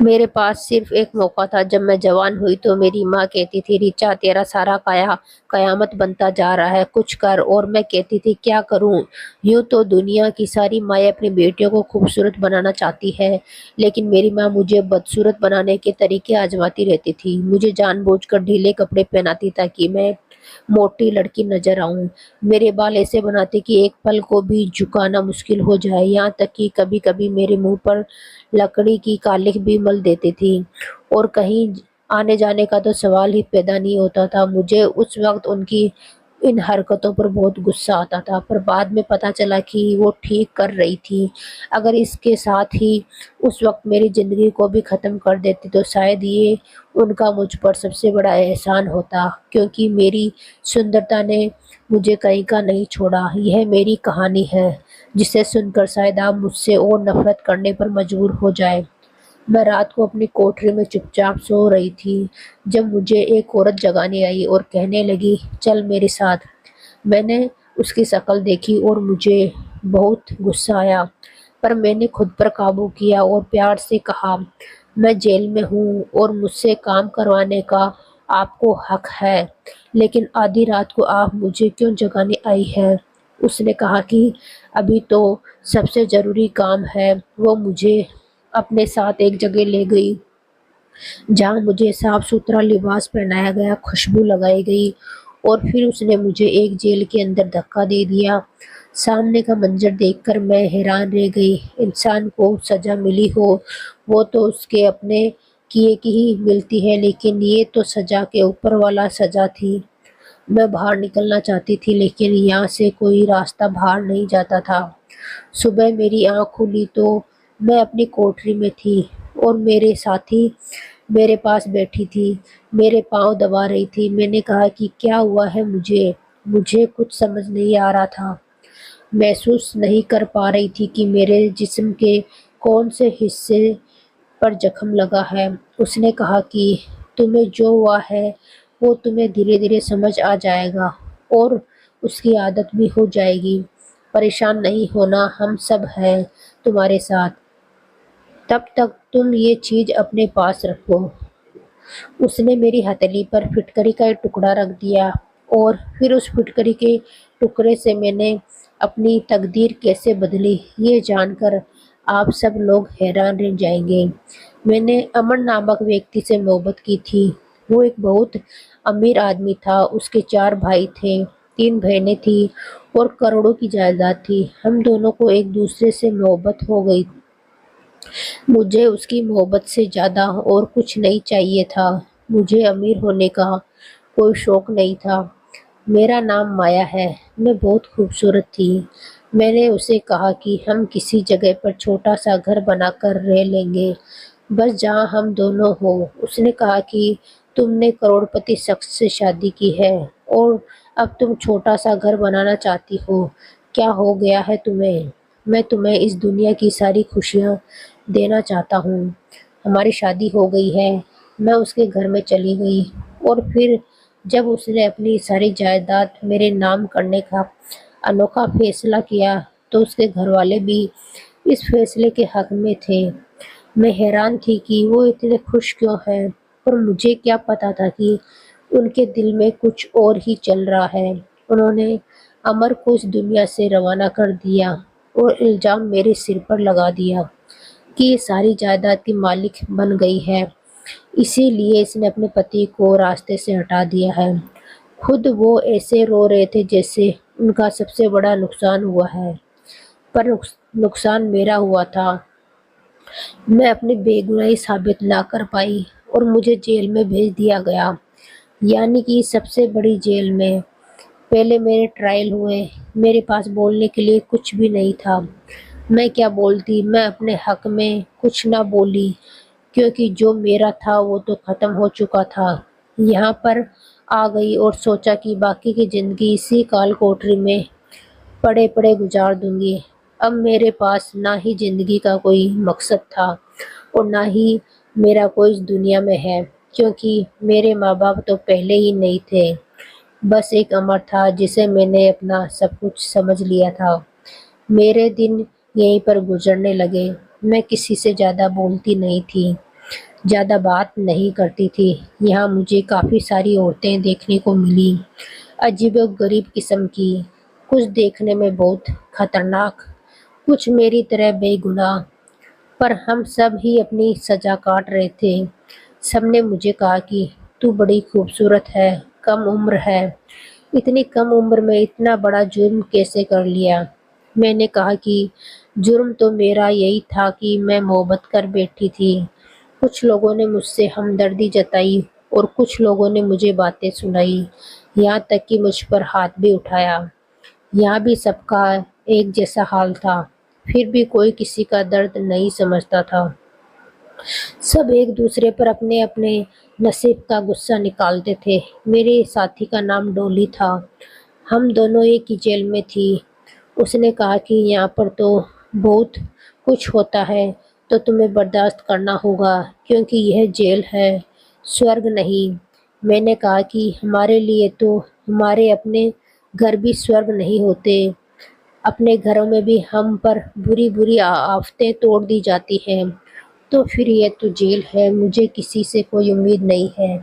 میرے پاس صرف ایک موقع تھا۔ جب میں جوان ہوئی تو میری ماں کہتی تھی، ریچا تیرا سارا قیامت بنتا جا رہا ہے، کچھ کر۔ اور میں کہتی تھی کیا کروں؟ یوں تو دنیا کی ساری مائیں اپنی بیٹیوں کو خوبصورت بنانا چاہتی ہے، لیکن میری ماں مجھے بدصورت بنانے کے طریقے آزماتی رہتی تھی۔ مجھے جان بوجھ کر ڈھیلے کپڑے پہناتی تاکہ میں موٹی لڑکی نظر آؤں۔ میرے بال ایسے بناتے کہ ایک پل کو بھی جھکانا مشکل ہو جائے، یہاں تک کہ کبھی کبھی میرے منہ پر لکڑی کی کالک بھی مل دیتی تھی، اور کہیں آنے جانے کا تو سوال ہی پیدا نہیں ہوتا تھا۔ مجھے اس وقت ان کی ان حرکتوں پر بہت غصہ آتا تھا، پر بعد میں پتہ چلا کہ وہ ٹھیک کر رہی تھی۔ اگر اس کے ساتھ ہی اس وقت میری زندگی کو بھی ختم کر دیتی تو شاید یہ ان کا مجھ پر سب سے بڑا احسان ہوتا، کیونکہ میری سندرتا نے مجھے کہیں کا نہیں چھوڑا۔ یہ میری کہانی ہے، جسے سن کر شاید آپ مجھ سے اور نفرت کرنے پر مجبور ہو جائیں۔ میں رات کو اپنی کوٹری میں چپ چاپ سو رہی تھی جب مجھے ایک عورت جگانے آئی اور کہنے لگی، چل میرے ساتھ۔ میں نے اس کی شکل دیکھی اور مجھے بہت غصہ آیا، پر میں نے خود پر قابو کیا اور پیار سے کہا، میں جیل میں ہوں اور مجھ سے کام کروانے کا آپ کو حق ہے، لیکن آدھی رات کو آپ مجھے کیوں جگانے آئی ہیں؟ اس نے کہا کہ ابھی تو سب سے ضروری کام ہے۔ وہ مجھے اپنے ساتھ ایک جگہ لے گئی جہاں مجھے صاف ستھرا لباس پہنایا گیا، خوشبو لگائی گئی، اور پھر اس نے مجھے ایک جیل کے اندر دھکا دے دیا۔ سامنے کا منظر دیکھ کر میں حیران رہ گئی۔ انسان کو سزا ملی ہو وہ تو اس کے اپنے کیے کی ہی ملتی ہے، لیکن یہ تو سزا کے اوپر والا سزا تھی۔ میں باہر نکلنا چاہتی تھی، لیکن یہاں سے کوئی راستہ باہر نہیں جاتا تھا۔ صبح میری آنکھ کھلی تو میں اپنی کوٹری میں تھی اور میرے ساتھی میرے پاس بیٹھی تھی، میرے پاؤں دبا رہی تھی۔ میں نے کہا کہ کیا ہوا ہے؟ مجھے کچھ سمجھ نہیں آ رہا تھا۔ محسوس نہیں کر پا رہی تھی کہ میرے جسم کے کون سے حصے پر زخم لگا ہے۔ اس نے کہا کہ تمہیں جو ہوا ہے وہ تمہیں دھیرے دھیرے سمجھ آ جائے گا اور اس کی عادت بھی ہو جائے گی۔ پریشان نہیں ہونا، ہم سب ہیں تمہارے ساتھ۔ تب تک تم یہ چیز اپنے پاس رکھو۔ اس نے میری ہتھیلی پر پھٹکری کا ایک ٹکڑا رکھ دیا، اور پھر اس پھٹکری کے ٹکڑے سے میں نے اپنی تقدیر کیسے بدلی، یہ جان کر آپ سب لوگ حیران رہ جائیں گے۔ میں نے امن نامک ویکتی سے محبت کی تھی۔ وہ ایک بہت امیر آدمی تھا۔ اس کے 4 بھائی تھے، 3 بہنیں تھیں اور کروڑوں کی جائیداد تھی۔ ہم دونوں کو ایک دوسرے سے محبت ہو گئی۔ مجھے اس کی محبت سے زیادہ اور کچھ نہیں چاہیے تھا۔ مجھے امیر ہونے کا کوئی شوق نہیں تھا۔ میرا نام مایا ہے، میں بہت خوبصورت تھی۔ میں نے اسے کہا کہ ہم کسی جگہ پر چھوٹا سا گھر بنا کر رہ لیں گے، بس جہاں ہم دونوں ہوں۔ اس نے کہا کہ تم نے کروڑ پتی شخص سے شادی کی ہے اور اب تم چھوٹا سا گھر بنانا چاہتی ہو، کیا ہو گیا ہے تمہیں؟ میں تمہیں اس دنیا کی ساری خوشیاں دینا چاہتا ہوں۔ ہماری شادی ہو گئی ہے۔ میں اس کے گھر میں چلی گئی، اور پھر جب اس نے اپنی ساری جائیداد میرے نام کرنے کا انوکھا فیصلہ کیا تو اس کے گھر والے بھی اس فیصلے کے حق میں تھے۔ میں حیران تھی کہ وہ اتنے خوش کیوں ہیں، پر مجھے کیا پتا تھا کہ ان کے دل میں کچھ اور ہی چل رہا ہے۔ انہوں نے امر کو اس دنیا سے روانہ کر دیا اور الزام میرے سر پر لگا دیا کہ یہ ساری جائیداد کی مالک بن گئی ہے، اسی لیے اس نے اپنے پتی کو راستے سے ہٹا دیا ہے۔ خود وہ ایسے رو رہے تھے جیسے ان کا سب سے بڑا نقصان ہوا ہے، پر نقصان میرا ہوا تھا۔ میں اپنی بے گناہی ثابت نہ کر پائی اور مجھے جیل میں بھیج دیا گیا، یعنی کہ سب سے بڑی جیل میں۔ پہلے میرے ٹرائل ہوئے، میرے پاس بولنے کے لیے کچھ بھی نہیں تھا۔ میں کیا بولتی؟ میں اپنے حق میں کچھ نہ بولی، کیونکہ جو میرا تھا وہ تو ختم ہو چکا تھا۔ یہاں پر آ گئی اور سوچا کہ باقی کی زندگی اسی کال کوٹری میں پڑے پڑے گزار دوں گی۔ اب میرے پاس نہ ہی زندگی کا کوئی مقصد تھا اور نہ ہی میرا کوئی اس دنیا میں ہے، کیونکہ میرے ماں باپ تو پہلے ہی نہیں تھے۔ بس ایک امر تھا جسے میں نے اپنا سب کچھ سمجھ لیا تھا۔ میرے دن یہیں پر گزرنے لگے۔ میں کسی سے زیادہ بولتی نہیں تھی، زیادہ بات نہیں کرتی تھی۔ یہاں مجھے کافی ساری عورتیں دیکھنے کو ملی، عجیب و غریب قسم کی، کچھ دیکھنے میں بہت خطرناک، کچھ میری طرح بے گناہ، پر ہم سب ہی اپنی سزا کاٹ رہے تھے۔ سب نے مجھے کہا کہ تو بڑی خوبصورت ہے، کم عمر ہے، اتنی کم عمر میں اتنا بڑا جرم کیسے کر لیا؟ میں نے کہا کہ جرم تو میرا یہی تھا کہ میں محبت کر بیٹھی تھی۔ کچھ لوگوں نے مجھ سے ہمدردی جتائی اور کچھ لوگوں نے مجھے باتیں سنائی، یہاں تک کہ مجھ پر ہاتھ بھی اٹھایا۔ یہاں بھی سب کا ایک جیسا حال تھا، پھر بھی کوئی کسی کا درد نہیں سمجھتا تھا۔ سب ایک دوسرے پر اپنے اپنے نصیب کا غصہ نکالتے تھے۔ میرے ساتھی کا نام ڈولی تھا، ہم دونوں ایک ہی جیل میں تھی۔ اس نے کہا کہ یہاں پر تو بہت کچھ ہوتا ہے تو تمہیں برداشت کرنا ہوگا کیونکہ یہ جیل ہے، سورگ نہیں۔ میں نے کہا کہ ہمارے لیے تو ہمارے اپنے گھر بھی سورگ نہیں ہوتے، اپنے گھروں میں بھی ہم پر بری بری آفتیں توڑ دی جاتی ہیں، تو پھر یہ تو جیل ہے، مجھے کسی سے کوئی امید نہیں ہے۔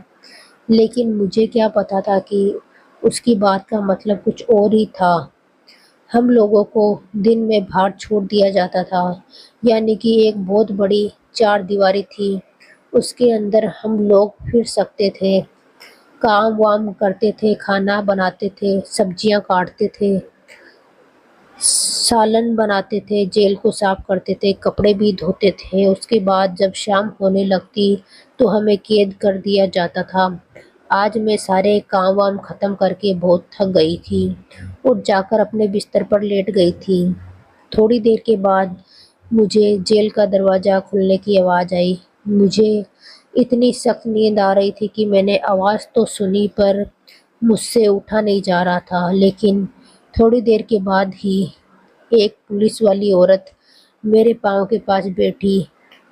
لیکن مجھے کیا پتا تھا کہ اس کی بات کا مطلب کچھ اور ہی تھا۔ ہم لوگوں کو دن میں باہر چھوڑ دیا جاتا تھا، یعنی کہ ایک بہت بڑی چار دیواری تھی، اس کے اندر ہم لوگ پھر سکتے تھے، کام وام کرتے تھے، کھانا بناتے تھے، سبزیاں کاٹتے تھے، سالن بناتے تھے، جیل کو صاف کرتے تھے، کپڑے بھی دھوتے تھے۔ اس کے بعد جب شام ہونے لگتی تو ہمیں قید کر دیا جاتا تھا۔ آج میں سارے کام وام ختم کر کے بہت تھک گئی تھی اور جا کر اپنے بستر پر لیٹ گئی تھی۔ تھوڑی دیر کے بعد مجھے جیل کا دروازہ کھلنے کی آواز آئی۔ مجھے اتنی سخت نیند آ رہی تھی کہ میں نے آواز تو سنی پر مجھ سے اٹھا نہیں جا رہا تھا، لیکن تھوڑی دیر کے بعد ہی ایک پولیس والی عورت میرے پاؤں کے پاس بیٹھی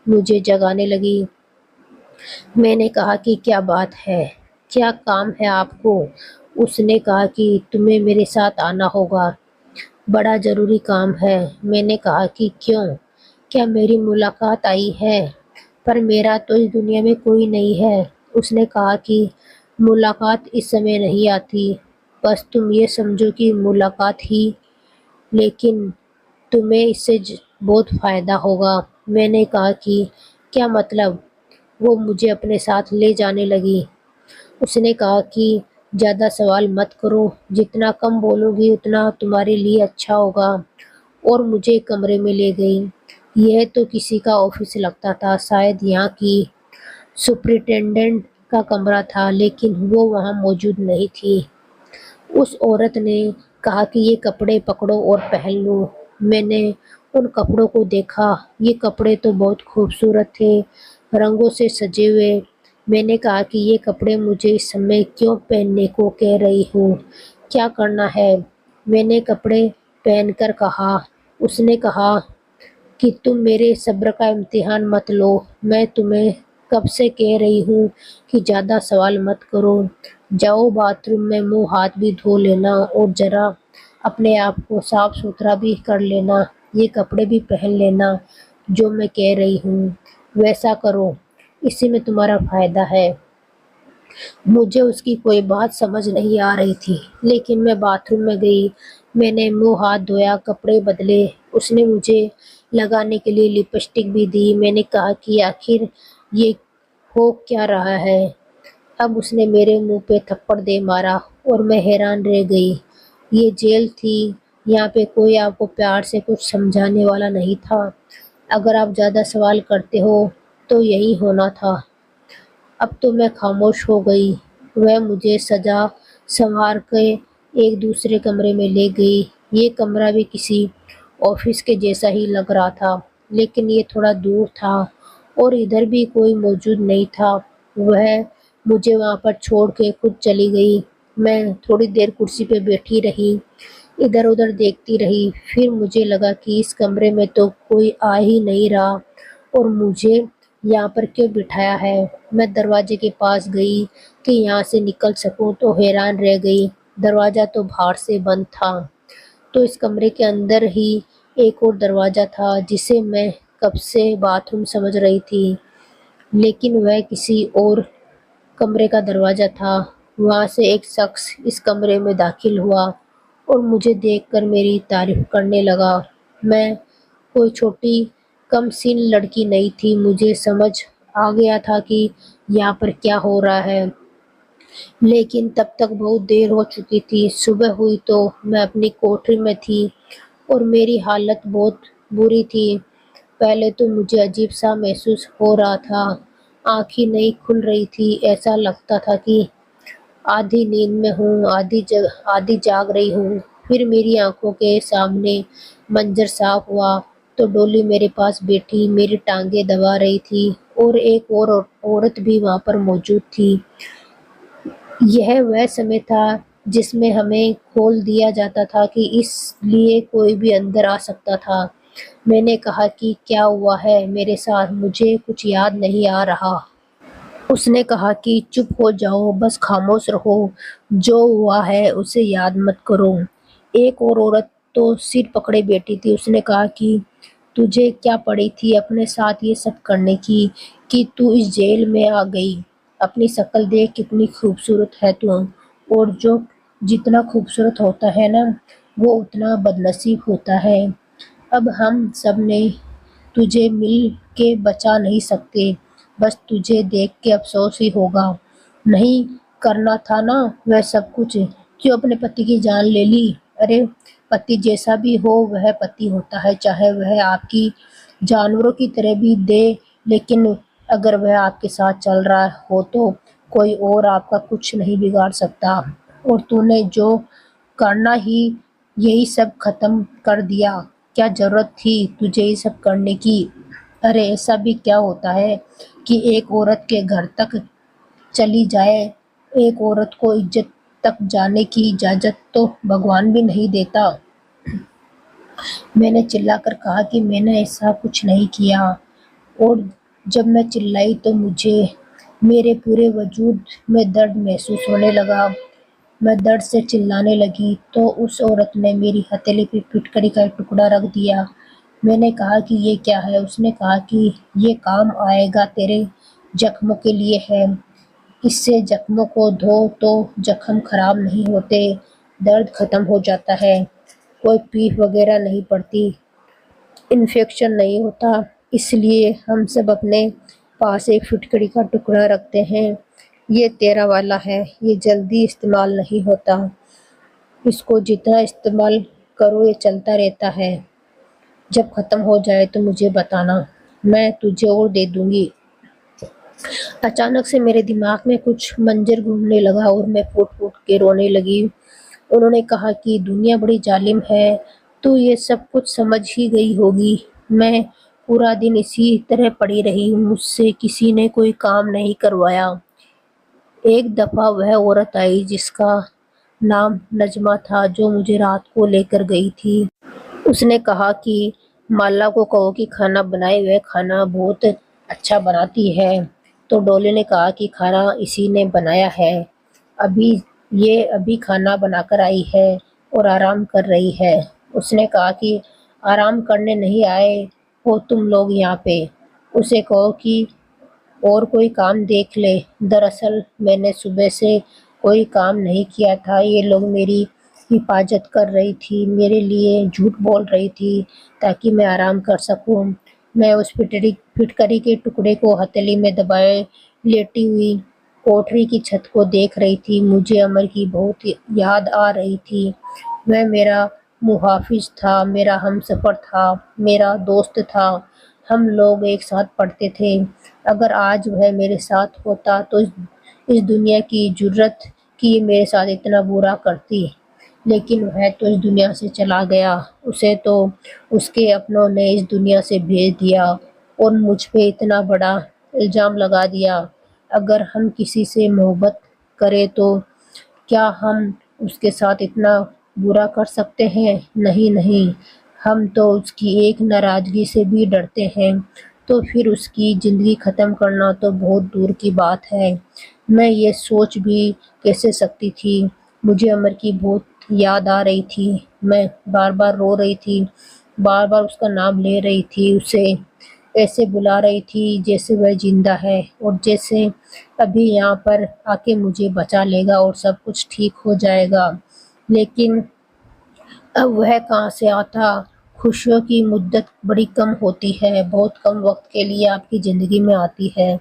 مجھے جگانے لگی۔ میں نے کہا کہ کیا بات ہے، کیا کام ہے آپ کو؟ اس نے کہا کہ تمہیں میرے ساتھ آنا ہوگا، بڑا ضروری کام ہے۔ میں نے کہا کہ کیوں، کیا میری ملاقات آئی ہے؟ پر میرا تو اس دنیا میں کوئی نہیں ہے۔ اس نے کہا کہ ملاقات اس سمے نہیں آتی، بس تم یہ سمجھو کہ ملاقات ہی، لیکن تمہیں اس سے بہت فائدہ ہوگا۔ میں نے کہا کہ کیا مطلب؟ وہ مجھے اپنے ساتھ لے جانے لگی۔ اس نے کہا کہ زیادہ سوال مت کرو، جتنا کم بولو گی اتنا تمہارے لیے اچھا ہوگا، اور مجھے کمرے میں لے گئی۔ یہ تو کسی کا آفس لگتا تھا، شاید یہاں کی سپرنٹینڈنٹ کا کمرہ تھا، لیکن وہ وہاں موجود نہیں تھی۔ اس عورت نے کہا کہ یہ کپڑے پکڑو اور پہن لو۔ میں نے ان کپڑوں کو دیکھا، یہ کپڑے تو بہت خوبصورت تھے، رنگوں سے سجے ہوئے۔ میں نے کہا کہ یہ کپڑے مجھے اس سمے کیوں پہننے کو کہہ رہی ہو، کیا کرنا ہے؟ میں نے کپڑے پہن کر کہا۔ اس نے کہا کہ تم میرے صبر کا امتحان مت لو، میں تمہیں کب سے کہہ رہی ہوں کہ زیادہ سوال مت کرو، جاؤ باتھ روم میں منہ ہاتھ بھی دھو لینا اور ذرا اپنے آپ کو صاف ستھرا بھی کر لینا، یہ کپڑے بھی پہن لینا، جو میں کہہ رہی ہوں ویسا کرو، اسی میں تمہارا فائدہ ہے۔ مجھے اس کی کوئی بات سمجھ نہیں آ رہی تھی، لیکن میں باتھ روم میں گئی، میں نے منہ ہاتھ دھویا، کپڑے بدلے، اس نے مجھے لگانے کے لیے لپسٹک بھی دی۔ میں نے کہا کہ آخر یہ ہو کیا رہا ہے؟ اب اس نے میرے منہ پہ تھپڑ دے مارا اور میں حیران رہ گئی۔ یہ جیل تھی، یہاں پہ کوئی آپ کو پیار سے کچھ سمجھانے والا نہیں تھا، اگر آپ زیادہ سوال کرتے ہو تو یہی ہونا تھا۔ اب تو میں خاموش ہو گئی۔ وہ مجھے سجا سنوار کے ایک دوسرے کمرے میں لے گئی۔ یہ کمرہ بھی کسی آفس کے جیسا ہی لگ رہا تھا، لیکن یہ تھوڑا دور تھا اور ادھر بھی کوئی موجود نہیں تھا۔ وہ مجھے وہاں پر چھوڑ کے خود چلی گئی۔ میں تھوڑی دیر کرسی پہ بیٹھی رہی، ادھر ادھر دیکھتی رہی، پھر مجھے لگا کہ اس کمرے میں تو کوئی آ ہی نہیں رہا اور مجھے یہاں پر کیوں بٹھایا ہے؟ میں دروازے کے پاس گئی کہ یہاں سے نکل سکوں تو حیران رہ گئی، دروازہ تو باہر سے بند تھا، تو اس کمرے کے اندر ہی ایک اور دروازہ تھا جسے میں کب سے باتھ روم سمجھ رہی تھی۔ لیکن وہ کسی اور کمرے کا دروازہ تھا۔ وہاں سے ایک شخص اس کمرے میں داخل ہوا اور مجھے دیکھ کر میری تعریف کرنے لگا۔ میں کوئی چھوٹی کم سن لڑکی نہیں تھی، مجھے سمجھ آ گیا تھا کہ یہاں پر کیا ہو رہا ہے، لیکن تب تک بہت دیر ہو چکی تھی۔ صبح ہوئی تو میں اپنی کوٹری میں تھی اور میری حالت بہت بری تھی۔ پہلے تو مجھے عجیب سا محسوس ہو رہا تھا، آنکھیں نہیں کھل رہی تھی، ایسا لگتا تھا کہ آدھی نیند میں ہوں آدھی جاگ رہی ہوں۔ پھر میری آنکھوں کے سامنے منظر صاف ہوا تو ڈولی میرے پاس بیٹھی میری ٹانگیں دبا رہی تھی اور ایک اور عورت بھی وہاں پر موجود تھی۔ یہ وہ سمے تھا جس میں ہمیں کھول دیا جاتا تھا کہ اس لیے کوئی بھی اندر آ سکتا تھا۔ میں نے کہا کہ کیا ہوا ہے میرے ساتھ، مجھے کچھ یاد نہیں آ رہا۔ اس نے کہا کہ چپ ہو جاؤ، بس خاموش رہو، جو ہوا ہے اسے یاد مت کرو۔ ایک اور عورت تو سر پکڑے بیٹھی تھی۔ اس نے کہا کہ تجھے کیا پڑی تھی اپنے ساتھ یہ سب کرنے کی کہ تو اس جیل میں آ گئی؟ اپنی شکل دیکھ، کتنی خوبصورت ہے تو، اور جو جتنا خوبصورت ہوتا ہے نا وہ اتنا بدنصیب ہوتا ہے۔ اب ہم سب نے تجھے مل کے بچا نہیں سکتے، بس تجھے دیکھ کے افسوس ہی ہوگا۔ نہیں کرنا تھا نا وہ سب کچھ، کیوں اپنے پتی کی جان لے لی؟ ارے پتی جیسا بھی ہو وہ پتی ہوتا ہے، چاہے وہ آپ کی جانوروں کی طرح بھی دے، لیکن اگر وہ آپ کے ساتھ چل رہا ہو تو کوئی اور آپ کا کچھ نہیں بگاڑ سکتا۔ اور تو نے جو کرنا ہی یہی سب ختم کر دیا، کیا ضرورت تھی تجھے یہ سب کرنے کی؟ ارے ایسا بھی کیا ہوتا ہے کہ ایک عورت کے گھر تک چلی جائے؟ ایک عورت کو عزت تک جانے کی اجازت تو بھگوان بھی نہیں دیتا۔ میں نے چلا کر کہا کہ میں نے ایسا کچھ نہیں کیا، اور جب میں چلائی تو مجھے میرے پورے وجود میں درد محسوس ہونے لگا۔ میں درد سے چلانے لگی تو اس عورت نے میری ہتھیلی پہ پھٹکری کا ایک ٹکڑا رکھ دیا۔ میں نے کہا کہ یہ کیا ہے؟ اس نے کہا کہ یہ کام آئے گا، تیرے زخموں کے لیے ہے، اس سے زخموں کو دھو تو زخم خراب نہیں ہوتے، درد ختم ہو جاتا ہے، کوئی پیپ وغیرہ نہیں پڑتی، انفیکشن نہیں ہوتا۔ اس لیے ہم سب اپنے پاس ایک پھٹکری کا ٹکڑا رکھتے ہیں۔ یہ تیرا والا ہے، یہ جلدی استعمال نہیں ہوتا، اس کو جتنا استعمال کرو یہ چلتا رہتا ہے، جب ختم ہو جائے تو مجھے بتانا، میں تجھے اور دے دوں گی۔ اچانک سے میرے دماغ میں کچھ منظر گھومنے لگا اور میں پھوٹ پھوٹ کے رونے لگی۔ انہوں نے کہا کہ دنیا بڑی ظالم ہے، تو یہ سب کچھ سمجھ ہی گئی ہوگی۔ میں پورا دن اسی طرح پڑی رہی، مجھ سے کسی نے کوئی کام نہیں کروایا۔ ایک دفعہ وہ عورت آئی جس کا نام نجمہ تھا، جو مجھے رات کو لے کر گئی تھی۔ اس نے کہا کہ مالا کو کہو کہ کھانا بنائے، وہ کھانا بہت اچھا بناتی ہے۔ تو ڈولی نے کہا کہ کھانا اسی نے بنایا ہے، ابھی کھانا بنا کر آئی ہے اور آرام کر رہی ہے۔ اس نے کہا کہ آرام کرنے نہیں آئے ہو تم لوگ یہاں پہ، اسے کہو کہ اور کوئی کام دیکھ لے۔ دراصل میں نے صبح سے کوئی کام نہیں کیا تھا، یہ لوگ میری حفاظت کر رہی تھی، میرے لیے جھوٹ بول رہی تھی تاکہ میں آرام کر سکوں۔ میں اس پھٹکری کے ٹکڑے کو ہتھیلی میں دبائے لیٹی ہوئی کوٹری کی چھت کو دیکھ رہی تھی۔ مجھے عمر کی بہت یاد آ رہی تھی، وہ میرا محافظ تھا، میرا ہمسفر تھا، میرا دوست تھا، ہم لوگ ایک ساتھ پڑھتے تھے۔ اگر آج وہ میرے ساتھ ہوتا تو اس دنیا کی جرأت کہ یہ میرے ساتھ اتنا برا کرتی، لیکن وہ تو اس دنیا سے چلا گیا، اسے تو اس کے اپنوں نے اس دنیا سے بھیج دیا اور مجھ پہ اتنا بڑا الزام لگا دیا۔ اگر ہم کسی سے محبت کریں تو کیا ہم اس کے ساتھ اتنا برا کر سکتے ہیں؟ نہیں، ہم تو اس کی ایک ناراضگی سے بھی ڈرتے ہیں، تو پھر اس کی زندگی ختم کرنا تو بہت دور کی بات ہے۔ میں یہ سوچ بھی کیسے سکتی تھی؟ مجھے عمر کی بہت یاد آ رہی تھی، میں بار بار رو رہی تھی، بار بار اس کا نام لے رہی تھی، اسے ایسے بلا رہی تھی جیسے وہ زندہ ہے اور جیسے ابھی یہاں پر آ کے مجھے بچا لے گا اور سب کچھ ٹھیک ہو جائے گا۔ لیکن اب وہ کہاں سے آتا؟ خوشیوں کی مدت بڑی کم ہوتی ہے، بہت کم وقت کے لیے آپ کی زندگی میں آتی ہے،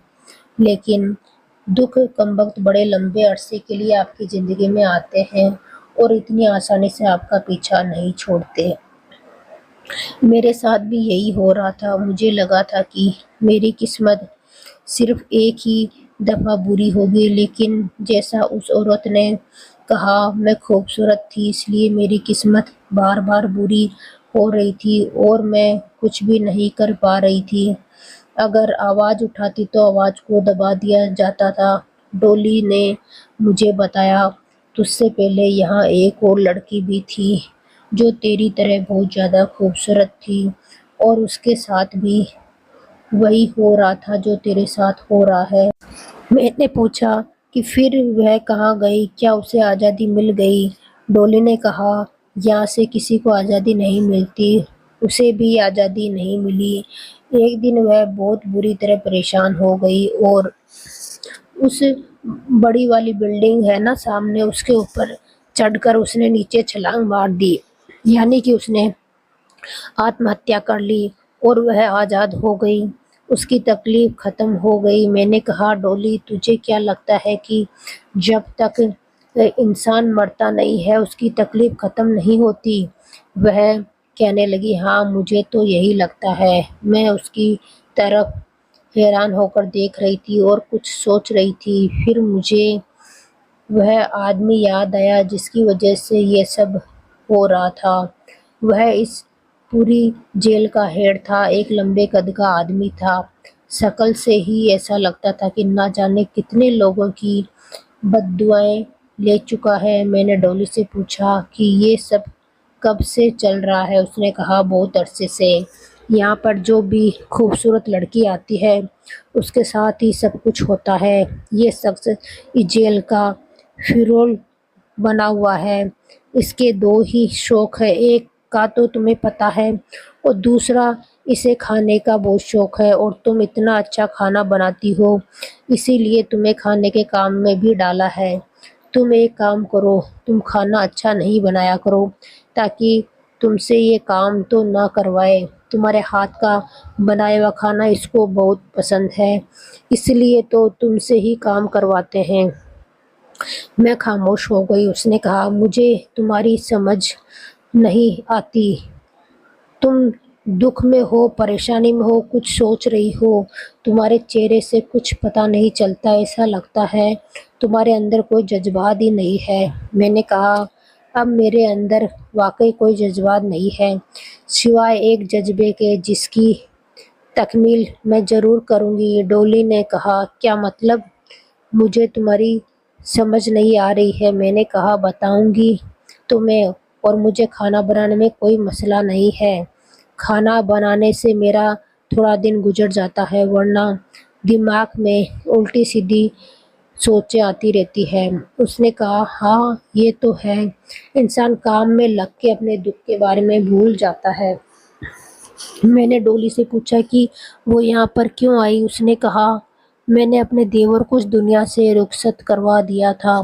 لیکن دکھ کم وقت بڑے لمبے عرصے کے لیے آپ کی زندگی میں آتے ہیں اور اتنی آسانی سے آپ کا پیچھا نہیں چھوڑتے۔ میرے ساتھ بھی یہی ہو رہا تھا، مجھے لگا تھا کہ میری قسمت صرف ایک ہی دفعہ بری ہوگی، لیکن جیسا اس عورت نے کہا میں خوبصورت تھی اس لیے میری قسمت بار بار بری ہو رہی تھی اور میں کچھ بھی نہیں کر پا رہی تھی۔ اگر آواز اٹھاتی تو آواز کو دبا دیا جاتا تھا۔ ڈولی نے مجھے بتایا تجھ سے پہلے یہاں ایک اور لڑکی بھی تھی جو تیری طرح بہت زیادہ خوبصورت تھی اور اس کے ساتھ بھی وہی ہو رہا تھا جو تیرے ساتھ ہو رہا ہے۔ میں نے پوچھا کہ پھر وہ کہاں گئی؟ کیا اسے آزادی مل گئی؟ ڈولی نے کہا یہاں سے کسی کو آزادی نہیں ملتی، اسے بھی آزادی نہیں ملی۔ ایک دن وہ بہت بری طرح پریشان ہو گئی اور اس بڑی والی بلڈنگ ہے نا سامنے، اس کے اوپر چڑھ کر اس نے نیچے چھلانگ مار دی، یعنی کہ اس نے آتم ہتیا کر لی اور وہ آزاد ہو گئی، اس کی تکلیف ختم ہو گئی۔ میں نے کہا ڈولی تجھے کیا لگتا ہے کہ جب تک انسان مرتا نہیں ہے اس کی تکلیف ختم نہیں ہوتی؟ وہ کہنے لگی ہاں مجھے تو یہی لگتا ہے۔ میں اس کی طرف حیران ہو کر دیکھ رہی تھی اور کچھ سوچ رہی تھی، پھر مجھے وہ آدمی یاد آیا جس کی وجہ سے یہ سب ہو رہا تھا۔ وہ اس پوری جیل کا ہیڈ تھا، ایک لمبے قد کا آدمی تھا، شکل سے ہی ایسا لگتا تھا کہ نہ جانے کتنے لوگوں کی بد دعائیں لے چکا ہے۔ میں نے ڈولی سے پوچھا کہ یہ سب کب سے چل رہا ہے؟ اس نے کہا بہت عرصے سے، یہاں پر جو بھی خوبصورت لڑکی آتی ہے اس کے ساتھ ہی سب کچھ ہوتا ہے۔ یہ شخص اس جیل کا فرول بنا ہوا ہے، اس کے دو ہی شوق ہے، ایک کا تو تمہیں پتہ ہے اور دوسرا اسے کھانے کا بہت شوق ہے، اور تم اتنا اچھا کھانا بناتی ہو اسی لیے تمہیں کھانے کے کام میں بھی ڈالا ہے۔ تم ایک کام کرو، تم کھانا اچھا نہیں بنایا کرو تاکہ تم سے یہ کام تو نہ کروائے، تمہارے ہاتھ کا بنایا ہوا کھانا اس کو بہت پسند ہے، اس لیے تو تم سے ہی کام کرواتے ہیں۔ میں خاموش ہو گئی۔ اس نے کہا مجھے تمہاری سمجھ نہیں آتی، تم دکھ میں ہو، پریشانی میں ہو، کچھ سوچ رہی ہو، تمہارے چہرے سے کچھ پتہ نہیں چلتا، ایسا لگتا ہے تمہارے اندر کوئی جذبات ہی نہیں ہے۔ میں نے کہا اب میرے اندر واقعی کوئی جذبات نہیں ہے سوائے ایک جذبے کے جس کی تکمیل میں ضرور کروں گی۔ ڈولی نے کہا کیا مطلب؟ مجھے تمہاری سمجھ نہیں آ رہی ہے۔ میں نے کہا بتاؤں گی تمہیں، اور مجھے کھانا بنانے میں کوئی مسئلہ نہیں ہے، کھانا بنانے سے میرا تھوڑا دن گزر جاتا ہے ورنہ دماغ میں الٹی سیدھی سوچیں آتی رہتی ہے۔ اس نے کہا ہاں یہ تو ہے، انسان کام میں لگ کے اپنے دکھ کے بارے میں بھول جاتا ہے۔ میں نے ڈولی سے پوچھا کہ وہ یہاں پر کیوں آئی؟ اس نے کہا میں نے اپنے دیور کو اس دنیا سے رخصت کروا دیا تھا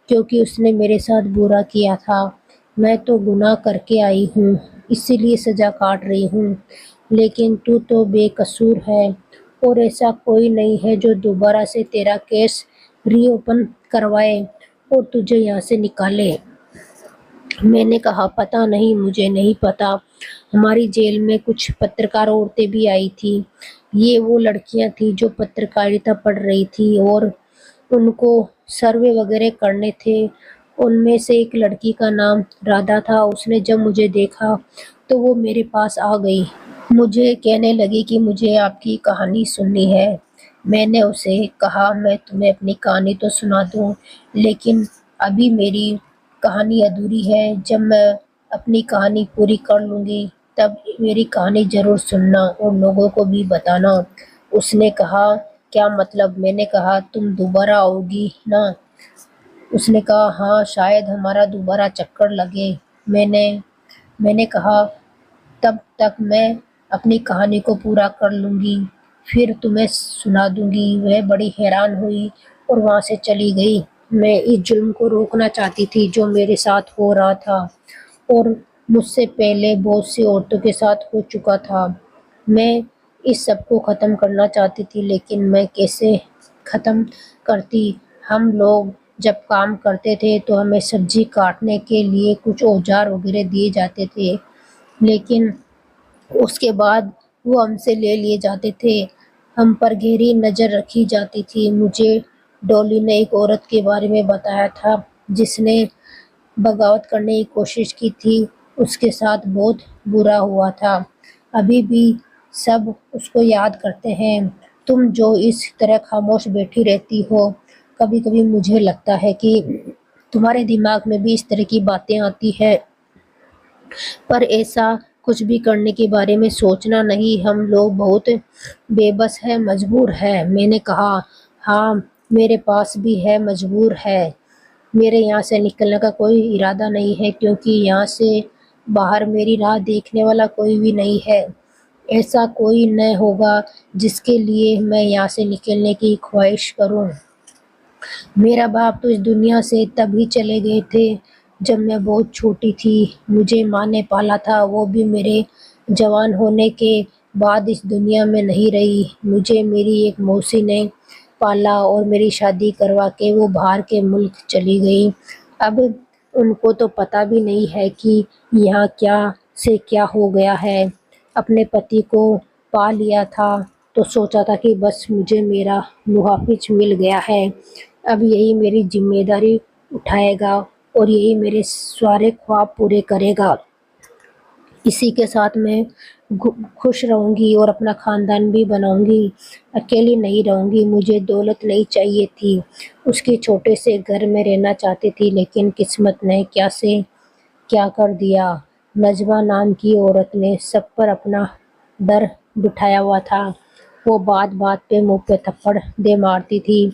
کیونکہ اس نے میرے ساتھ برا کیا تھا، میں تو گناہ کر کے آئی ہوں اسی لیے سزا کاٹ رہی ہوں، لیکن تو بے قصور ہے اور ایسا کوئی نہیں ہے جو دوبارہ سے تیرا کیس ری اوپن کروائے اور تجھے یہاں سے نکالے۔ میں نے کہا پتہ نہیں، مجھے نہیں پتا، ہماری جیل میں کچھ پترکار عورتیں بھی آئی تھی، یہ وہ لڑکیاں تھیں جو پترکاریتا پڑھ رہی تھی اور ان کو سروے وغیرہ کرنے تھے، ان میں سے ایک لڑکی کا نام رادھا تھا۔ اس نے جب مجھے دیکھا تو وہ میرے پاس آ گئی، مجھے کہنے لگی کہ مجھے آپ کی کہانی سننی ہے۔ میں نے اسے کہا میں تمہیں اپنی کہانی تو سنا دوں لیکن ابھی میری کہانی ادھوری ہے، جب میں اپنی کہانی پوری کر لوں گی تب میری کہانی ضرور سننا اور لوگوں کو بھی بتانا۔ اس نے کہا کیا مطلب؟ میں نے کہا تم دوبارہ آؤ گی نا؟ اس نے کہا ہاں شاید ہمارا دوبارہ چکر لگے۔ میں نے کہا تب تک میں اپنی کہانی کو پورا کر لوں گی، پھر تمہیں سنا دوں گی۔ وہ بڑی حیران ہوئی اور وہاں سے چلی گئی۔ میں اس ظلم کو روکنا چاہتی تھی جو میرے ساتھ ہو رہا تھا اور مجھ سے پہلے بہت سی عورتوں کے ساتھ ہو چکا تھا۔ میں اس سب کو ختم کرنا چاہتی تھی، لیکن میں کیسے ختم کرتی؟ ہم لوگ جب کام کرتے تھے تو ہمیں سبزی کاٹنے کے لیے کچھ اوزار وغیرہ دیے جاتے تھے، لیکن اس کے بعد وہ ہم سے لے لیے جاتے تھے۔ ہم پر گہری نظر رکھی جاتی تھی۔ مجھے ڈولی نے ایک عورت کے بارے میں بتایا تھا جس نے بغاوت کرنے کی کوشش کی تھی۔ اس کے ساتھ بہت برا ہوا تھا۔ ابھی بھی سب اس کو یاد کرتے ہیں۔ تم جو اس طرح خاموش بیٹھی رہتی ہو، کبھی کبھی مجھے لگتا ہے کہ تمہارے دماغ میں بھی اس طرح کی باتیں آتی ہیں، پر ایسا کچھ بھی کرنے کے بارے میں سوچنا نہیں۔ ہم لوگ بہت بے بس ہیں، مجبور ہیں۔ میں نے کہا، ہاں میرے پاس بھی ہے، مجبور ہے۔ میرے یہاں سے نکلنے کا کوئی ارادہ نہیں ہے، کیونکہ یہاں سے باہر میری راہ دیکھنے والا کوئی بھی نہیں ہے۔ ایسا کوئی نہ ہوگا جس کے لیے میں یہاں سے نکلنے کی خواہش کروں۔ میرا باپ تو اس دنیا سے تب ہی چلے گئے تھے جب میں بہت چھوٹی تھی۔ مجھے ماں نے پالا تھا، وہ بھی میرے جوان ہونے کے بعد اس دنیا میں نہیں رہی۔ مجھے میری ایک موسی نے پالا اور میری شادی کروا کے وہ باہر کے ملک چلی گئی۔ اب ان کو تو پتہ بھی نہیں ہے کہ یہاں کیا سے کیا ہو گیا ہے۔ اپنے پتی کو پا لیا تھا تو سوچا تھا کہ بس مجھے میرا محافظ مل گیا ہے، اب یہی میری ذمہ داری اٹھائے گا اور یہی میرے سارے خواب پورے کرے گا۔ اسی کے ساتھ میں خوش رہوں گی اور اپنا خاندان بھی بناؤں گی، اکیلی نہیں رہوں گی۔ مجھے دولت نہیں چاہیے تھی، اس کے چھوٹے سے گھر میں رہنا چاہتی تھی، لیکن قسمت نے کیا سے کیا کر دیا۔ نجمہ نام کی عورت نے سب پر اپنا ڈر بٹھایا ہوا تھا۔ وہ بات بات پہ منہ پہ تھپڑ دے مارتی تھی،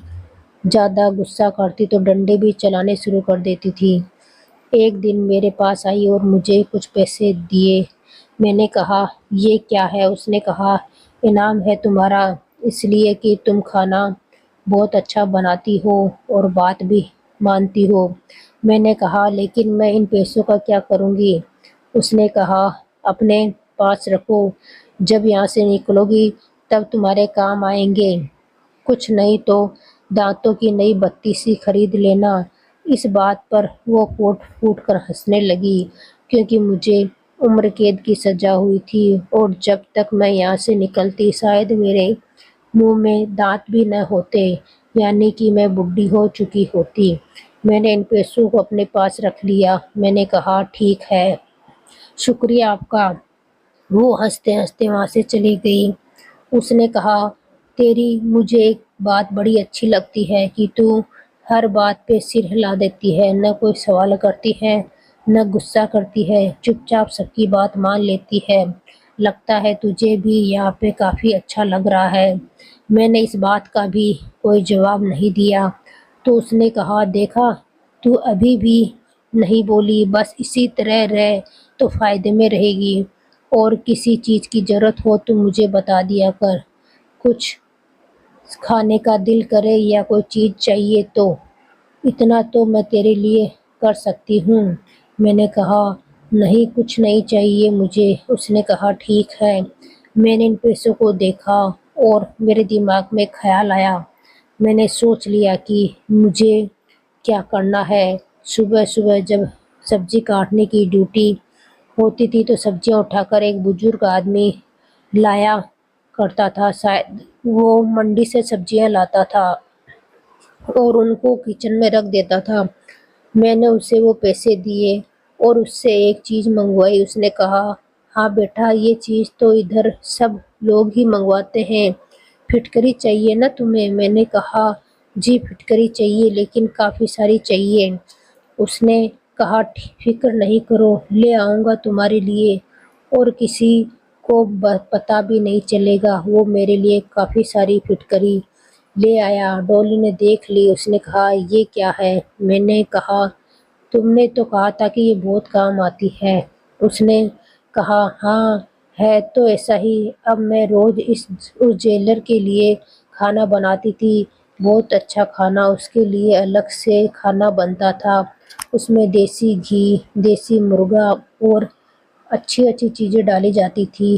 زیادہ غصہ کرتی تو ڈنڈے بھی چلانے شروع کر دیتی تھی۔ ایک دن میرے پاس آئی اور مجھے کچھ پیسے دیے۔ میں نے کہا، یہ کیا ہے؟ اس نے کہا، انعام ہے تمہارا، اس لیے کہ تم کھانا بہت اچھا بناتی ہو اور بات بھی مانتی ہو۔ میں نے کہا، لیکن میں ان پیسوں کا کیا کروں گی؟ اس نے کہا، اپنے پاس رکھو، جب یہاں سے نکلو گی تب تمہارے کام آئیں گے، کچھ نہیں تو دانتوں کی نئی بتی سی خرید لینا۔ اس بات پر وہ پھوٹ پھوٹ کر ہنسنے لگی، کیونکہ مجھے عمر قید کی سزا ہوئی تھی اور جب تک میں یہاں سے نکلتی شاید میرے منہ میں دانت بھی نہ ہوتے، یعنی کہ میں بوڑھی ہو چکی ہوتی۔ میں نے ان پیسوں کو اپنے پاس رکھ لیا۔ میں نے کہا، ٹھیک ہے، شکریہ آپ کا۔ وہ ہنستے ہنستے وہاں سے چلی گئی۔ اس نے کہا، تیری مجھے ایک بات بڑی اچھی لگتی ہے کہ تو ہر بات پہ سر ہلا دیتی ہے، نہ کوئی سوال کرتی ہے، نہ غصہ کرتی ہے، چپ چاپ سب کی بات مان لیتی ہے۔ لگتا ہے تجھے بھی یہاں پہ کافی اچھا لگ رہا ہے۔ میں نے اس بات کا بھی کوئی جواب نہیں دیا۔ تو اس نے کہا، دیکھا تو ابھی بھی نہیں بولی، بس اسی طرح رہ تو فائدے میں رہے گی، اور کسی چیز کی ضرورت ہو تو مجھے بتا دیا کر، کچھ کھانے کا دل کرے یا کوئی چیز چاہیے تو اتنا تو میں تیرے لیے کر سکتی ہوں۔ میں نے کہا، نہیں کچھ نہیں چاہیے مجھے۔ اس نے کہا، ٹھیک ہے۔ میں نے ان پیسوں کو دیکھا اور میرے دماغ میں خیال آیا۔ میں نے سوچ لیا کہ مجھے کیا کرنا ہے۔ صبح صبح جب سبزی کاٹنے کی ڈیوٹی ہوتی تھی تو سبزیاں اٹھا کر ایک بزرگ آدمی لایا کرتا تھا، شاید وہ منڈی سے سبزیاں لاتا تھا اور ان کو کچن میں رکھ دیتا تھا۔ میں نے اسے وہ پیسے دیے اور اس سے ایک چیز منگوائی۔ اس نے کہا، ہاں بیٹا، یہ چیز تو ادھر سب لوگ ہی منگواتے ہیں، پھٹکری چاہیے نا تمہیں؟ میں نے کہا، جی پھٹکری چاہیے، لیکن کافی ساری چاہیے۔ اس نے کہا، فکر نہیں کرو، لے آؤں گا تمہارے لیے، اور کسی کو پتہ بھی نہیں چلے گا۔ وہ میرے لیے کافی ساری پھٹکری لے آیا۔ ڈولی نے دیکھ لی۔ اس نے کہا، یہ کیا ہے؟ میں نے کہا، تم نے تو کہا تھا کہ یہ بہت کام آتی ہے۔ اس نے کہا، ہاں ہے تو ایسا ہی۔ اب میں روز اس جیلر کے لیے کھانا بناتی تھی، بہت اچھا کھانا، اس کے لیے الگ سے کھانا بنتا تھا، اس میں دیسی گھی، دیسی مرغا اور اچھی اچھی چیزیں ڈالی جاتی تھی۔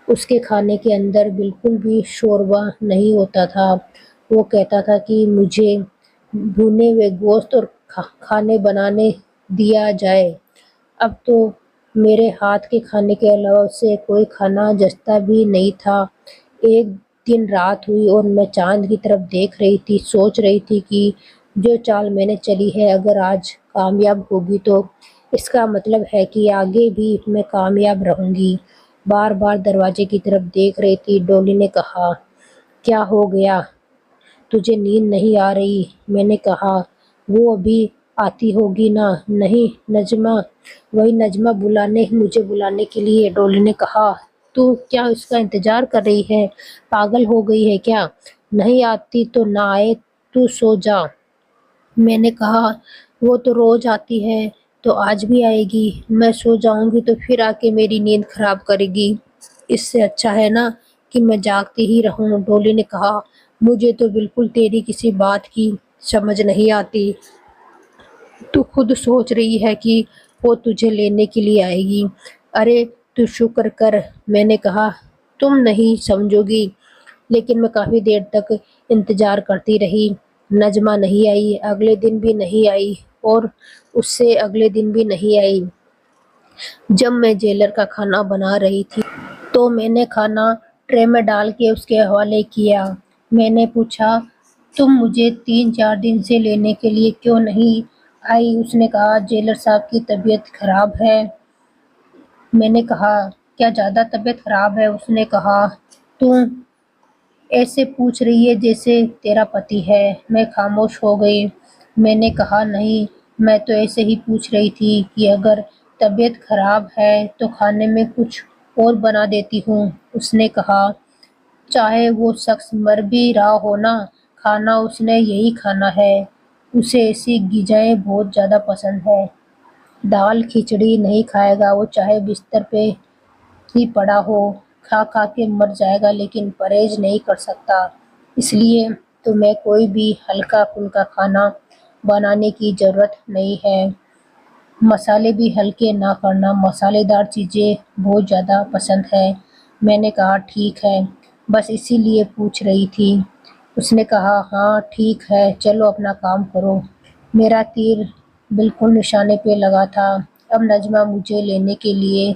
اس کے کھانے کے اندر بالکل بھی شوربہ نہیں ہوتا تھا۔ وہ کہتا تھا کہ مجھے بھنے ہوئے گوشت اور کھانے بنانے دیا جائے۔ اب تو میرے ہاتھ کے کھانے کے علاوہ اسے کوئی کھانا جچتا بھی نہیں تھا۔ ایک دن رات ہوئی اور میں چاند کی طرف دیکھ رہی تھی، سوچ رہی تھی کہ جو چال میں نے چلی ہے اگر آج کامیاب ہوگی تو اس کا مطلب ہے کہ آگے بھی میں کامیاب رہوں گی۔ بار بار دروازے کی طرف دیکھ رہی تھی۔ ڈولی نے کہا، کیا ہو گیا؟ تجھے نیند نہیں آ رہی؟ میں نے کہا، وہ ابھی آتی ہوگی نا۔ نہیں نجمہ، وہی نجمہ مجھے بلانے کے لیے۔ ڈولی نے کہا، تو کیا اس کا انتظار کر رہی ہے؟ پاگل ہو گئی ہے کیا؟ نہیں آتی تو نہ آئے، تو سو جا۔ میں نے کہا، وہ تو روز آتی ہے، تو آج بھی آئے گی۔ میں سو جاؤں گی تو پھر آ کے میری نیند خراب کرے گی، اس سے اچھا ہے نا کہ میں جاگتی ہی رہوں۔ ڈولی نے کہا، مجھے تو بالکل تیری کسی بات کی سمجھ نہیں آتی۔ تو خود سوچ رہی ہے کہ وہ تجھے لینے کے لیے آئے گی۔ ارے تو شکر کر۔ میں نے کہا، تم نہیں سمجھو گی۔ لیکن میں کافی دیر تک انتظار کرتی رہی، نجمہ نہیں آئی، اگلے دن بھی نہیں آئی اور اس سے اگلے دن بھی نہیں آئی۔ جب میں جیلر کا کھانا بنا رہی تھی تو میں نے کھانا ٹرے میں ڈال کے اس کے حوالے کیا۔ میں نے پوچھا، تم مجھے 3-4 دن سے لینے کے لیے کیوں نہیں آئی؟ اس نے کہا، جیلر صاحب کی طبیعت خراب ہے۔ میں نے کہا، کیا زیادہ طبیعت خراب ہے؟ اس نے کہا، تم ایسے پوچھ رہی ہے جیسے تیرا پتی ہے۔ میں خاموش ہو گئی۔ میں نے کہا، نہیں، میں تو ایسے ہی پوچھ رہی تھی کہ اگر طبیعت خراب ہے تو کھانے میں کچھ اور بنا دیتی ہوں۔ اس نے کہا، چاہے وہ شخص مر بھی رہا ہو نا، کھانا اس نے یہی کھانا ہے، اسے ایسی غذائیں بہت زیادہ پسند ہے۔ دال کھچڑی نہیں کھائے گا، وہ چاہے بستر پہ ہی پڑا ہو، کھا کھا کے مر جائے گا لیکن پرہیز نہیں کر سکتا۔ اس لیے تمہیں کوئی بھی ہلکا پھلکا کھانا بنانے کی ضرورت نہیں ہے، مسالے بھی ہلکے نہ کرنا، مسالے دار چیزیں بہت زیادہ پسند ہے۔ میں نے کہا، ٹھیک ہے، بس اسی لیے پوچھ رہی تھی۔ اس نے کہا، ہاں ٹھیک ہے، چلو اپنا کام کرو۔ میرا تیر بالکل نشانے پہ لگا تھا۔ اب نجمہ مجھے لینے کے لیے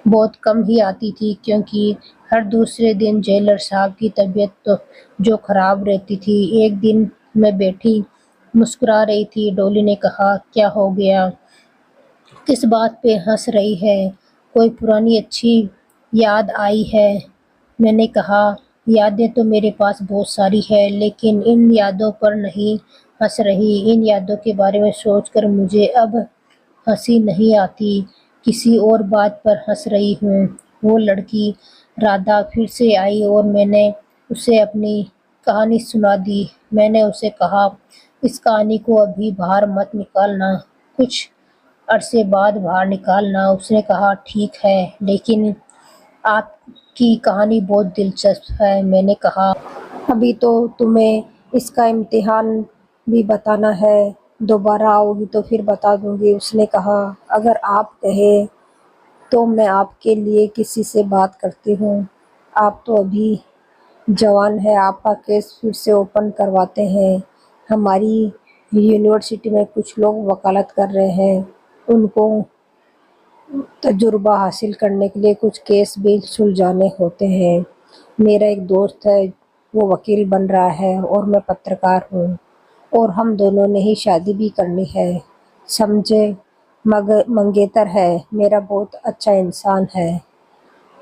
بہت کم ہی آتی تھی کیونکہ ہر دوسرے دن جیلر صاحب کی طبیعت تو جو خراب رہتی تھی۔ ایک دن میں بیٹھی مسکرا رہی تھی۔ ڈولی نے کہا، کیا ہو گیا؟ کس بات پہ ہنس رہی ہے؟ کوئی پرانی اچھی یاد آئی ہے؟ میں نے کہا، یادیں تو میرے پاس بہت ساری ہیں لیکن ان یادوں پر نہیں ہنس رہی۔ ان یادوں کے بارے میں سوچ کر مجھے اب ہنسی نہیں آتی، کسی اور بات پر ہنس رہی ہوں۔ وہ لڑکی رادھا پھر سے آئی اور میں نے اسے اپنی کہانی سنا دی۔ میں نے اسے کہا، اس کہانی کو ابھی باہر مت نکالنا، کچھ عرصے بعد باہر نکالنا۔ اس نے کہا، ٹھیک ہے، لیکن آپ کی کہانی بہت دلچسپ ہے۔ میں نے کہا، ابھی تو تمہیں اس کا امتحان بھی بتانا ہے، دوبارہ آؤ گی تو پھر بتا دوں گی۔ اس نے کہا، اگر آپ کہیں تو میں آپ کے لیے کسی سے بات کرتی ہوں۔ آپ تو ابھی جوان ہیں، آپ کا کیس پھر سے اوپن کرواتے ہیں۔ ہماری یونیورسٹی میں کچھ لوگ وکالت کر رہے ہیں، ان کو تجربہ حاصل کرنے کے لیے کچھ کیس بھی سلجھانے ہوتے ہیں۔ میرا ایک دوست ہے، وہ وکیل بن رہا ہے اور میں پترکار ہوں، اور ہم دونوں نے ہی شادی بھی کرنی ہے۔ سمجھے، منگیتر ہے، میرا بہت اچھا انسان ہے،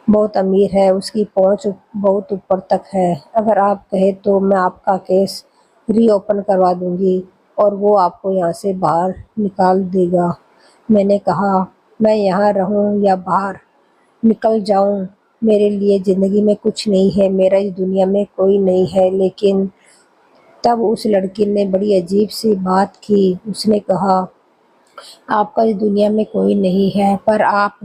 بہت امیر ہے، اس کی پہنچ بہت اوپر تک ہے۔ اگر آپ کہیں تو میں آپ کا کیس ری اوپن کروا دوں گی اور وہ آپ کو یہاں سے باہر نکال دے گا۔ میں نے کہا، میں یہاں رہوں یا باہر نکل جاؤں، میرے لیے زندگی میں کچھ نہیں ہے، میرا اس دنیا میں کوئی نہیں ہے۔ لیکن تب اس لڑکی نے بڑی عجیب سی بات کی۔ اس نے کہا، آپ کا اس دنیا میں کوئی نہیں ہے، پر آپ